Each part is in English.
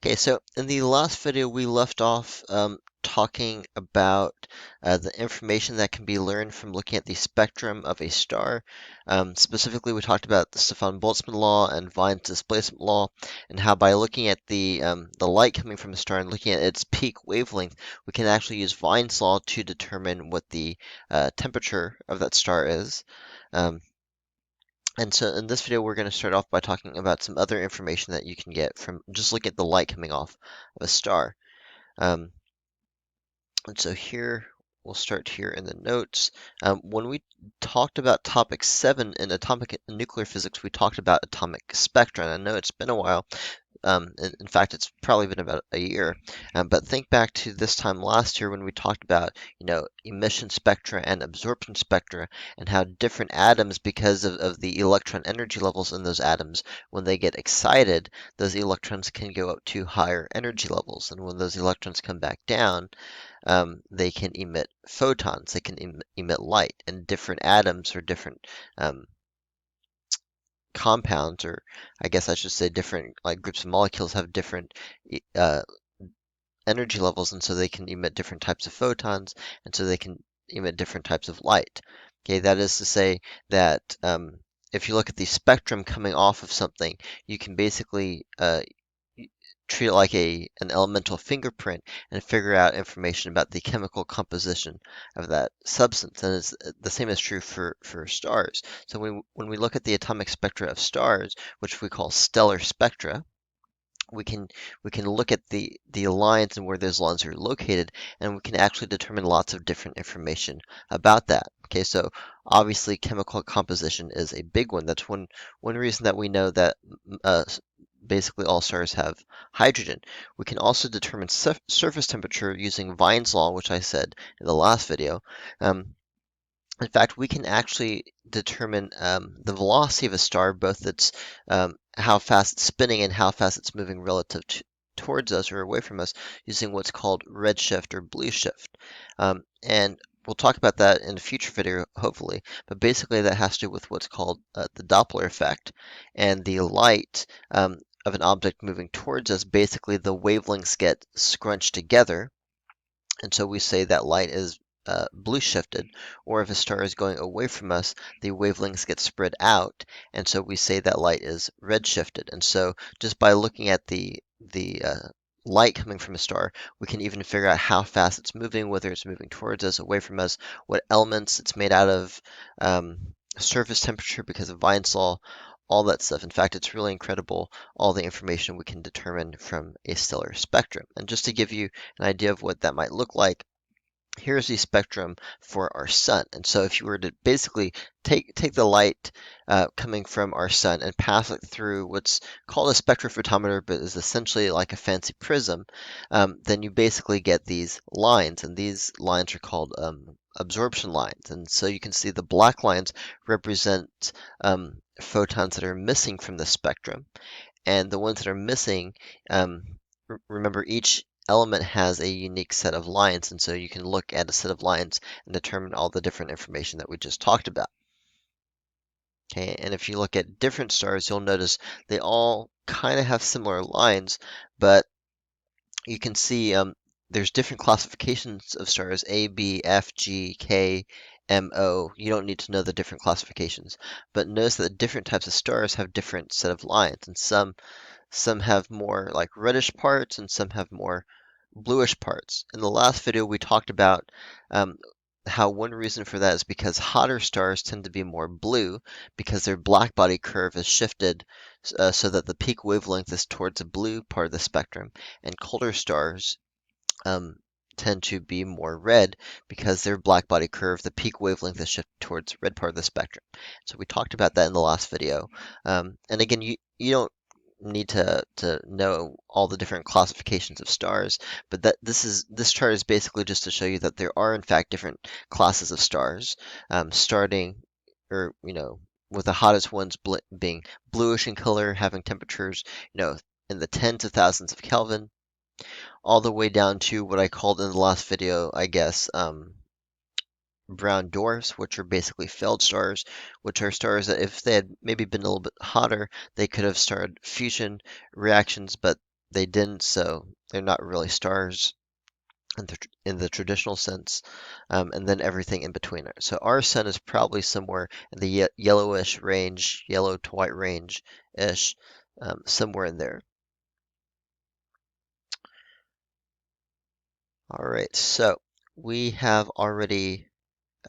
Okay, so in the last video, we left off talking about the information that can be learned from looking at the spectrum of a star. Specifically, we talked about the Stefan-Boltzmann law and Wien's displacement law, and how by looking at the light coming from a star and looking at its peak wavelength, we can actually use Wien's law to determine what the temperature of that star is. Um, and so in this video, we're going to start off by talking about some other information that you can get from just looking at the light coming off of a star. Um, and so here, we'll start here in the notes. When we talked about topic 7 in atomic nuclear physics, we talked about atomic spectra. And I know it's been a while. In fact, it's probably been about a year. But think back to this time last year when we talked about, emission spectra and absorption spectra, and how different atoms, because of the electron energy levels in those atoms, when they get excited, those electrons can go up to higher energy levels. And when those electrons come back down, they can emit photons. They can emit light. And different atoms or different compounds, or I guess I should say different like groups of molecules have different uh, energy levels, and so they can emit different types of photons, and so they can emit different types of light. Okay, that is to say that if you look at the spectrum coming off of something, you can basically treat it like an elemental fingerprint and figure out information about the chemical composition of that substance. And it's, the same is true for stars. So when we look at the atomic spectra of stars, which we call stellar spectra, we can look at the lines and where those lines are located, and we can actually determine lots of different information about that. Okay, so obviously chemical composition is a big one. That's one reason that we know that basically all stars have hydrogen. We can also determine surface temperature using Wien's law, which I said in the last video. In fact, we can actually determine the velocity of a star, both its how fast it's spinning and how fast it's moving relative towards us or away from us, using what's called redshift or blue shift. And we'll talk about that in a future video, hopefully. But basically, that has to do with what's called the Doppler effect, and the light of an object moving towards us. Basically, the wavelengths get scrunched together, and so we say that light is blue shifted, or if a star is going away from us, the wavelengths get spread out, and so we say that light is red shifted. And so just by looking at the light coming from a star, we can even figure out how fast it's moving, whether it's moving towards us, away from us, what elements it's made out of, surface temperature because of Wien's law, all that stuff. In fact, it's really incredible, all the information we can determine from a stellar spectrum. And just to give you an idea of what that might look like, here's the spectrum for our sun. And so if you were to basically take the light coming from our sun and pass it through what's called a spectrophotometer, but is essentially like a fancy prism, then you basically get these lines, and these lines are called absorption lines. And so you can see the black lines represent photons that are missing from the spectrum, and the ones that are missing, remember, each element has a unique set of lines, and so you can look at a set of lines and determine all the different information that we just talked about. Okay, and if you look at different stars, you'll notice they all kind of have similar lines, but you can see there's different classifications of stars: A, B, F, G, K, M, O. You don't need to know the different classifications, but notice that different types of stars have different set of lines, and some have more like reddish parts and some have more bluish parts. In the last video, we talked about how one reason for that is because hotter stars tend to be more blue because their blackbody curve is shifted so that the peak wavelength is towards the blue part of the spectrum, and colder stars tend to be more red because their blackbody curve, the peak wavelength is shifted towards the red part of the spectrum. So we talked about that in the last video. And again, you don't need to know all the different classifications of stars, but this chart is basically just to show you that there are in fact different classes of stars, starting, or with the hottest ones being bluish in color, having temperatures in the tens of thousands of Kelvin, all the way down to what I called in the last video, I guess, brown dwarfs, which are basically failed stars, which are stars that if they had maybe been a little bit hotter, they could have started fusion reactions, but they didn't, so they're not really stars in the traditional sense, and then everything in between it. So our sun is probably somewhere in the yellowish range, yellow to white range ish, somewhere in there. All right, so we have already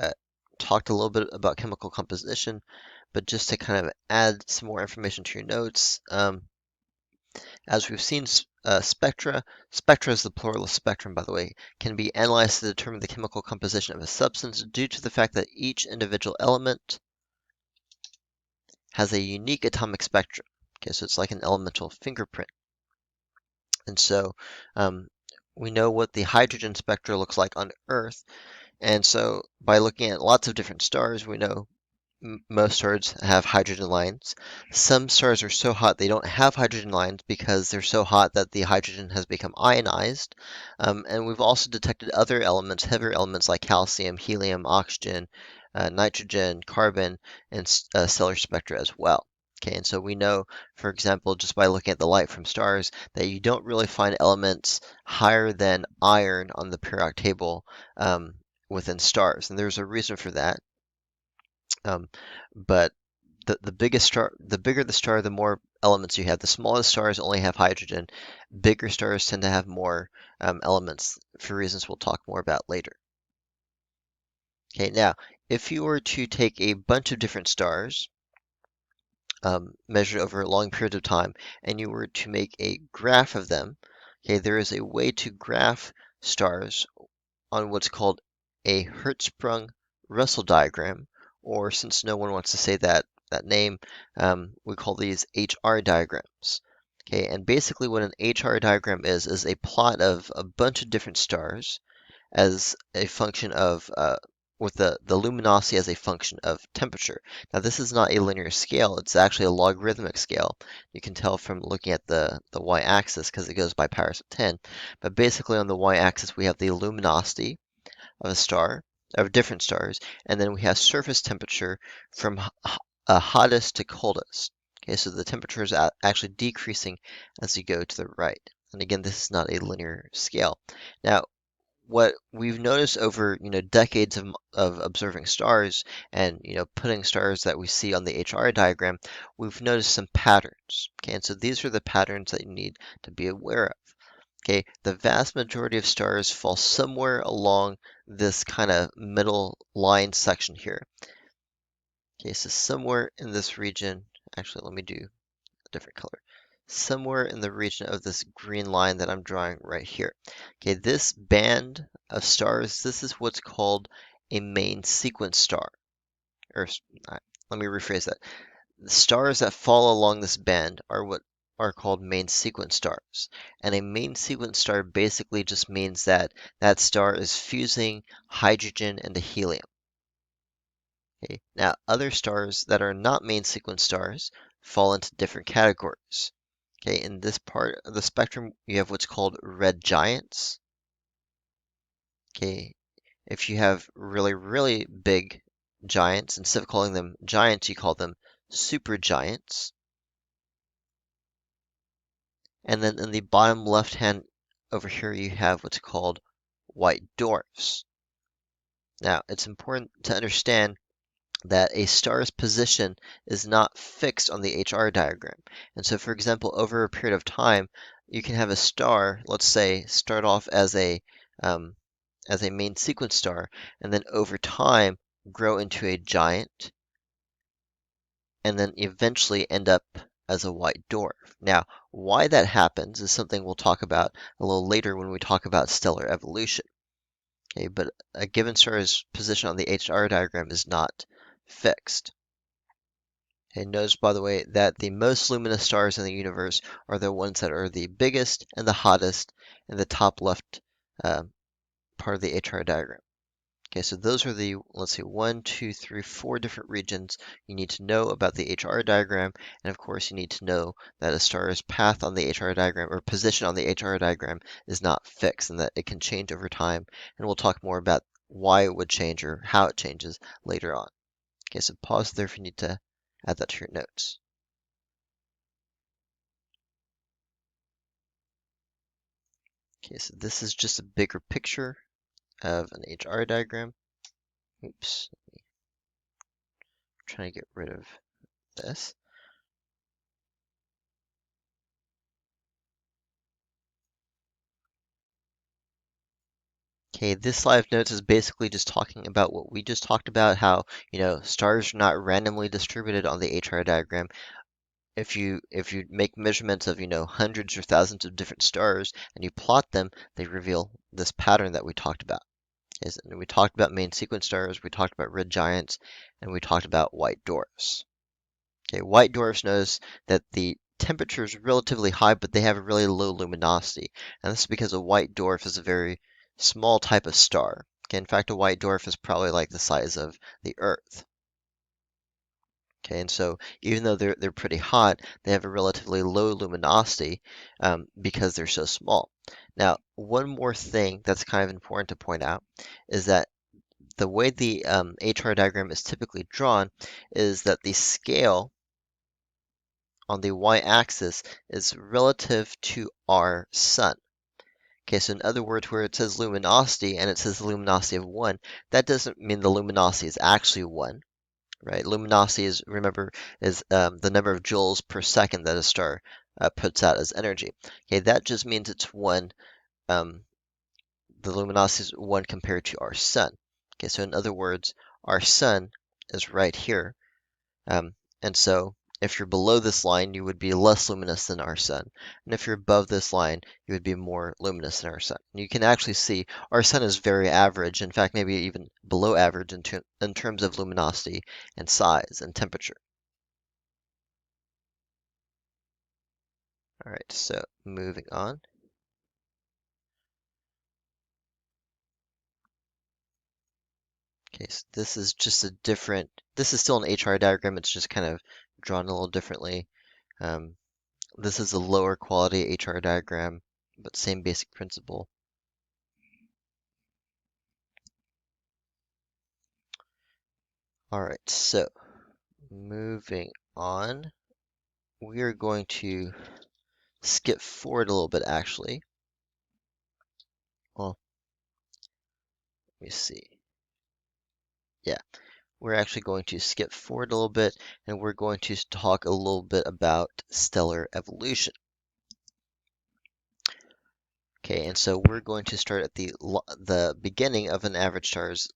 uh, talked a little bit about chemical composition, but just to kind of add some more information to your notes, as we've seen, spectra is the plural of spectrum, by the way, can be analyzed to determine the chemical composition of a substance due to the fact that each individual element has a unique atomic spectrum. Okay, so it's like an elemental fingerprint. And so um, we know what the hydrogen spectra looks like on Earth. And so by looking at lots of different stars, we know most stars have hydrogen lines. Some stars are so hot they don't have hydrogen lines because they're so hot that the hydrogen has become ionized. And we've also detected other elements, heavier elements like calcium, helium, oxygen, nitrogen, carbon, and stellar spectra as well. Okay, and so we know, for example, just by looking at the light from stars, that you don't really find elements higher than iron on the periodic table within stars. And there's a reason for that. Um, but the biggest star, the bigger the star, the more elements you have. The smallest stars only have hydrogen. Bigger stars tend to have more elements for reasons we'll talk more about later. Okay, now if you were to take a bunch of different stars, measured over a long period of time, and you were to make a graph of them, okay, there is a way to graph stars on what's called a Hertzsprung-Russell diagram, or since no one wants to say that name, we call these HR diagrams. Okay, and basically what an HR diagram is a plot of a bunch of different stars as a function of with the luminosity as a function of temperature. Now this is not a linear scale, it's actually a logarithmic scale. You can tell from looking at the y-axis because it goes by powers of 10. But basically on the y-axis we have the luminosity of a star, of different stars, and then we have surface temperature from hottest to coldest. Okay, so the temperature is actually decreasing as you go to the right. And again, this is not a linear scale. Now, what we've noticed over decades of observing stars and putting stars that we see on the HR diagram, we've noticed some patterns. Okay, and so these are the patterns that you need to be aware of. Okay, the vast majority of stars fall somewhere along this kind of middle line section here. Okay, so somewhere in this region, actually let me do a different color. Somewhere in the region of this green line that I'm drawing right here. Okay, this band of stars, this is what's called a main sequence star. Or let me rephrase that. The stars that fall along this band are what are called main sequence stars. And a main sequence star basically just means that that star is fusing hydrogen into helium. Okay. Now, other stars that are not main sequence stars fall into different categories. Okay, in this part of the spectrum, you have what's called red giants. Okay, if you have really, really big giants, instead of calling them giants, you call them supergiants. And then in the bottom left hand over here, you have what's called white dwarfs. Now, it's important to understand that a star's position is not fixed on the HR diagram. And so, for example, over a period of time, you can have a star, let's say, start off as a main sequence star, and then over time grow into a giant, and then eventually end up as a white dwarf. Now, why that happens is something we'll talk about a little later when we talk about stellar evolution. Okay, but a given star's position on the HR diagram is not fixed. Okay, notice, by the way, that the most luminous stars in the universe are the ones that are the biggest and the hottest in the top left part of the HR diagram. Okay, so those are the, let's see, 4 different regions you need to know about the HR diagram. And of course, you need to know that a star's path on the HR diagram or position on the HR diagram is not fixed and that it can change over time. And we'll talk more about why it would change or how it changes later on. Okay, so pause there if you need to add that to your notes. Okay, so this is just a bigger picture of an HR diagram. Oops, I'm trying to get rid of this. Okay, this slide of notes is basically just talking about what we just talked about, how, stars are not randomly distributed on the HR diagram. If you make measurements of, hundreds or thousands of different stars and you plot them, they reveal this pattern that we talked about. And we talked about main sequence stars, we talked about red giants, and we talked about white dwarfs. Okay, white dwarfs, notice that the temperature is relatively high, but they have a really low luminosity. And this is because a white dwarf is a very small type of star. Okay, in fact, a white dwarf is probably like the size of the Earth. Okay, and so even though they're pretty hot, they have a relatively low luminosity because they're so small. Now, one more thing that's kind of important to point out is that the way the HR diagram is typically drawn is that the scale on the y-axis is relative to our sun. Okay, so in other words, where it says luminosity and it says the luminosity of 1, that doesn't mean the luminosity is actually 1, right? Luminosity is, remember, is the number of joules per second that a star puts out as energy. Okay, that just means it's 1, the luminosity is 1 compared to our sun. Okay, so in other words, our sun is right here. And so if you're below this line, you would be less luminous than our sun. And if you're above this line, you would be more luminous than our sun. And you can actually see our sun is very average, in fact, maybe even below average in terms of luminosity and size and temperature. All right, so moving on. Okay, so this is just a different, this is still an HR diagram, it's just kind of drawn a little differently. Um, this is a lower quality HR diagram, but same basic principle. All right, so moving on, we are going to skip forward a little bit actually. Well, let me see. Yeah, we're actually going to skip forward a little bit and we're going to talk a little bit about stellar evolution. Okay, and so we're going to start at the beginning of an average star's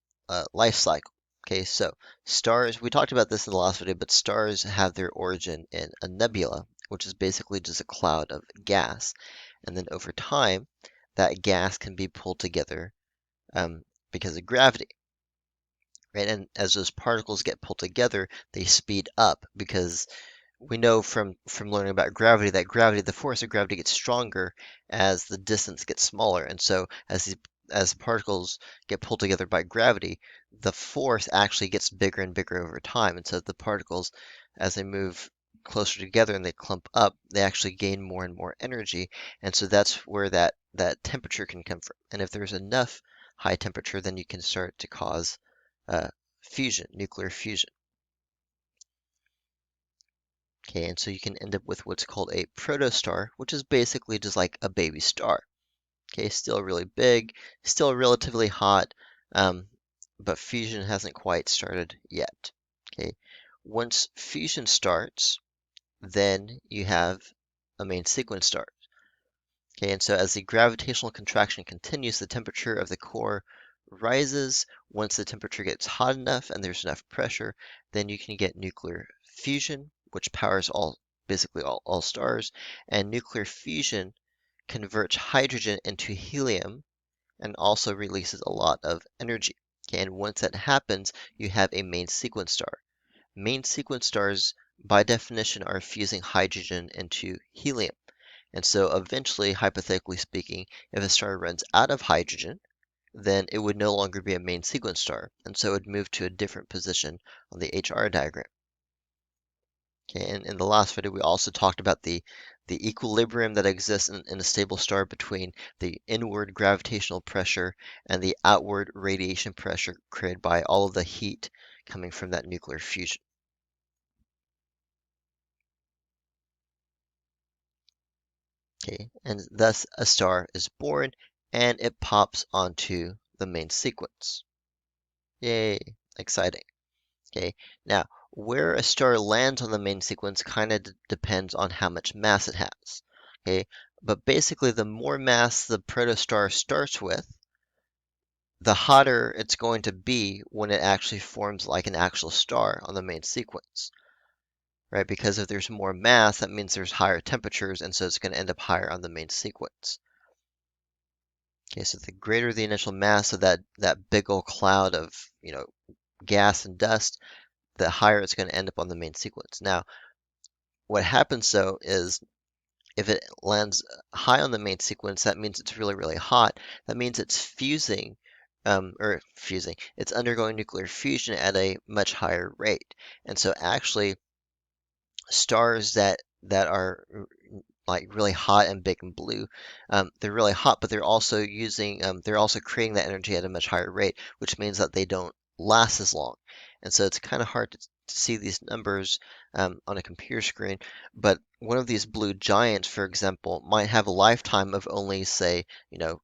life cycle. Okay, so stars, we talked about this in the last video, but stars have their origin in a nebula, which is basically just a cloud of gas. And then over time, that gas can be pulled together because of gravity, right? And as those particles get pulled together, they speed up because we know from learning about gravity that the force of gravity gets stronger as the distance gets smaller. And so as particles get pulled together by gravity, the force actually gets bigger and bigger over time. And so the particles, as they move closer together and they clump up, they actually gain more and more energy. And so that's where that temperature can come from. And if there's enough high temperature, then you can start to cause uh, fusion, nuclear fusion. Okay, and so you can end up with what's called a protostar, which is basically just like a baby star. Okay, still really big, still relatively hot, but fusion hasn't quite started yet. Okay, once fusion starts, then you have a main sequence star. Okay, and so as the gravitational contraction continues, the temperature of the core rises. Once the temperature gets hot enough and there's enough pressure, then you can get nuclear fusion, which powers basically all stars. And nuclear fusion converts hydrogen into helium and also releases a lot of energy. Okay, and once that happens, you have a main sequence star. Main sequence stars, by definition, are fusing hydrogen into helium. And so eventually, hypothetically speaking, if a star runs out of hydrogen, then it would no longer be a main sequence star, and so it would move to a different position on the HR diagram. Okay, and in the last video, we also talked about the equilibrium that exists in a stable star between the inward gravitational pressure and the outward radiation pressure created by all of the heat coming from that nuclear fusion. Okay, and thus a star is born and it pops onto the main sequence. Yay, exciting. Okay, now where a star lands on the main sequence kind of depends on how much mass it has. Okay, but basically the more mass the protostar starts with, the hotter it's going to be when it actually forms like an actual star on the main sequence, right? Because if there's more mass, that means there's higher temperatures, and so it's going to end up higher on the main sequence. Okay, so the greater the initial mass of that big old cloud of, gas and dust, the higher it's going to end up on the main sequence. Now, what happens though is if it lands high on the main sequence, that means it's really, really hot. That means it's fusing, or fusing, it's undergoing nuclear fusion at a much higher rate. And so actually, stars that are like really hot and big and blue, they're really hot, but they're also creating that energy at a much higher rate, which means that they don't last as long. And so it's kind of hard to see these numbers on a computer screen. But one of these blue giants, for example, might have a lifetime of only, say,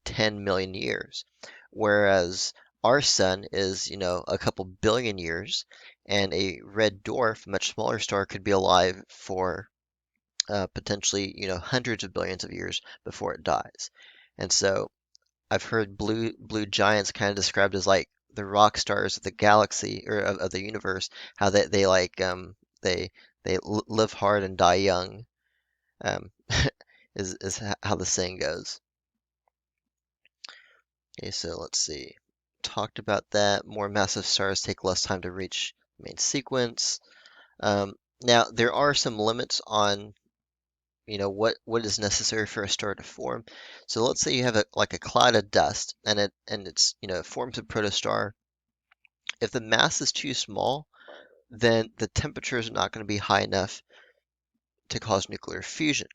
10 million years, whereas our sun is, a couple billion years, and a red dwarf, a much smaller star, could be alive for potentially, hundreds of billions of years before it dies. And so I've heard blue giants kind of described as like the rock stars of the galaxy or of the universe, how they like they live hard and die young, um, is how the saying goes. Okay, so let's see. Talked about that. More massive stars take less time to reach the main sequence. Now there are some limits on what is necessary for a star to form. So let's say you have like a cloud of dust and it's it forms a protostar. If the mass is too small, then the temperature is not going to be high enough to cause nuclear fusion,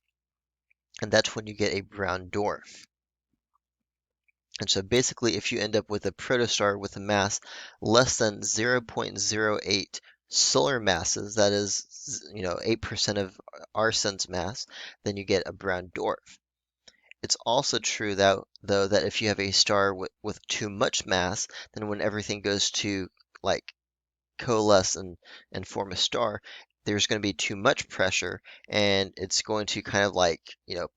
and that's when you get a brown dwarf. And so basically, if you end up with a protostar with a mass less than 0.08 solar masses, that is 8% of our sun's mass, then you get a brown dwarf. It's also true though that if you have a star with too much mass, then when everything goes to like coalesce and form a star, there's going to be too much pressure and it's going to kind of like,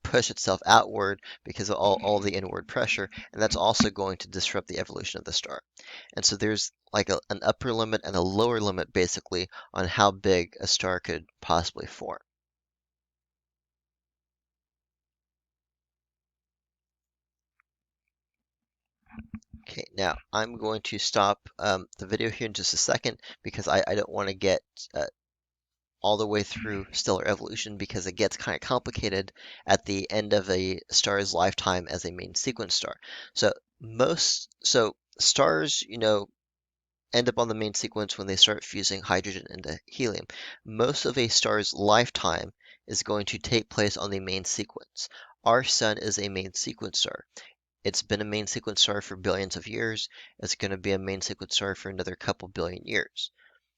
push itself outward because of all the inward pressure, and that's also going to disrupt the evolution of the star. And so there's like an upper limit and a lower limit basically on how big a star could possibly form. Okay, now I'm going to stop the video here in just a second because I don't want to get uh, all the way through stellar evolution because it gets kind of complicated at the end of a star's lifetime as a main sequence star. So stars, end up on the main sequence when they start fusing hydrogen into helium. Most of a star's lifetime is going to take place on the main sequence. Our sun is a main sequence star. It's been a main sequence star for billions of years. It's going to be a main sequence star for another couple billion years.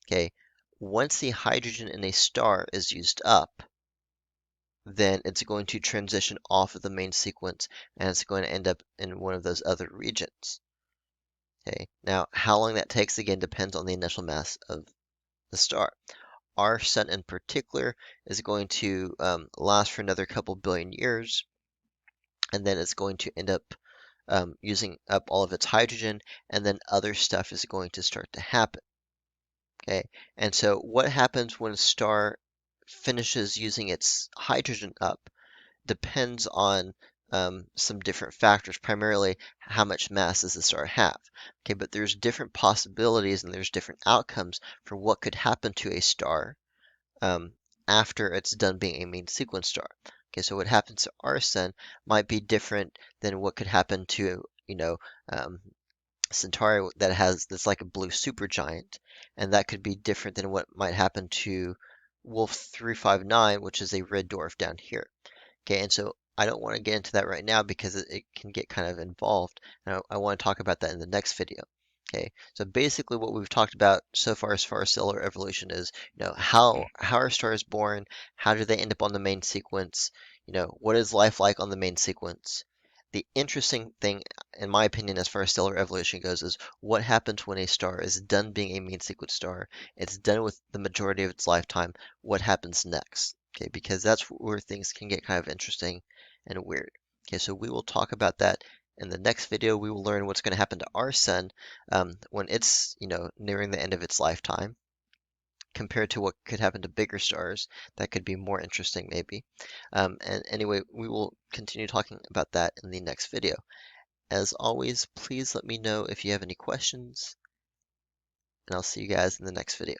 Okay, once the hydrogen in a star is used up, then it's going to transition off of the main sequence and it's going to end up in one of those other regions. Okay, now how long that takes again depends on the initial mass of the star. Our sun in particular is going to last for another couple billion years, and then it's going to end up using up all of its hydrogen, and then other stuff is going to start to happen. Okay, and so what happens when a star finishes using its hydrogen up depends on some different factors, primarily how much mass does the star have. Okay, but there's different possibilities and there's different outcomes for what could happen to a star um, after it's done being a main sequence star. Okay, so what happens to our sun might be different than what could happen to, um, Centauri that's like a blue supergiant, and that could be different than what might happen to Wolf 359, which is a red dwarf down here. Okay, and so I don't want to get into that right now because it can get kind of involved, and I want to talk about that in the next video. Okay, so basically what we've talked about so far as stellar evolution is, how are stars born, how do they end up on the main sequence, what is life like on the main sequence? The interesting thing, in my opinion, as far as stellar evolution goes, is what happens when a star is done being a main sequence star. It's done with the majority of its lifetime. What happens next? Okay, because that's where things can get kind of interesting and weird. Okay, so we will talk about that in the next video. We will learn what's going to happen to our sun when it's, nearing the end of its lifetime, compared to what could happen to bigger stars that could be more interesting maybe. And anyway, we will continue talking about that in the next video. As always, please let me know if you have any questions, and I'll see you guys in the next video.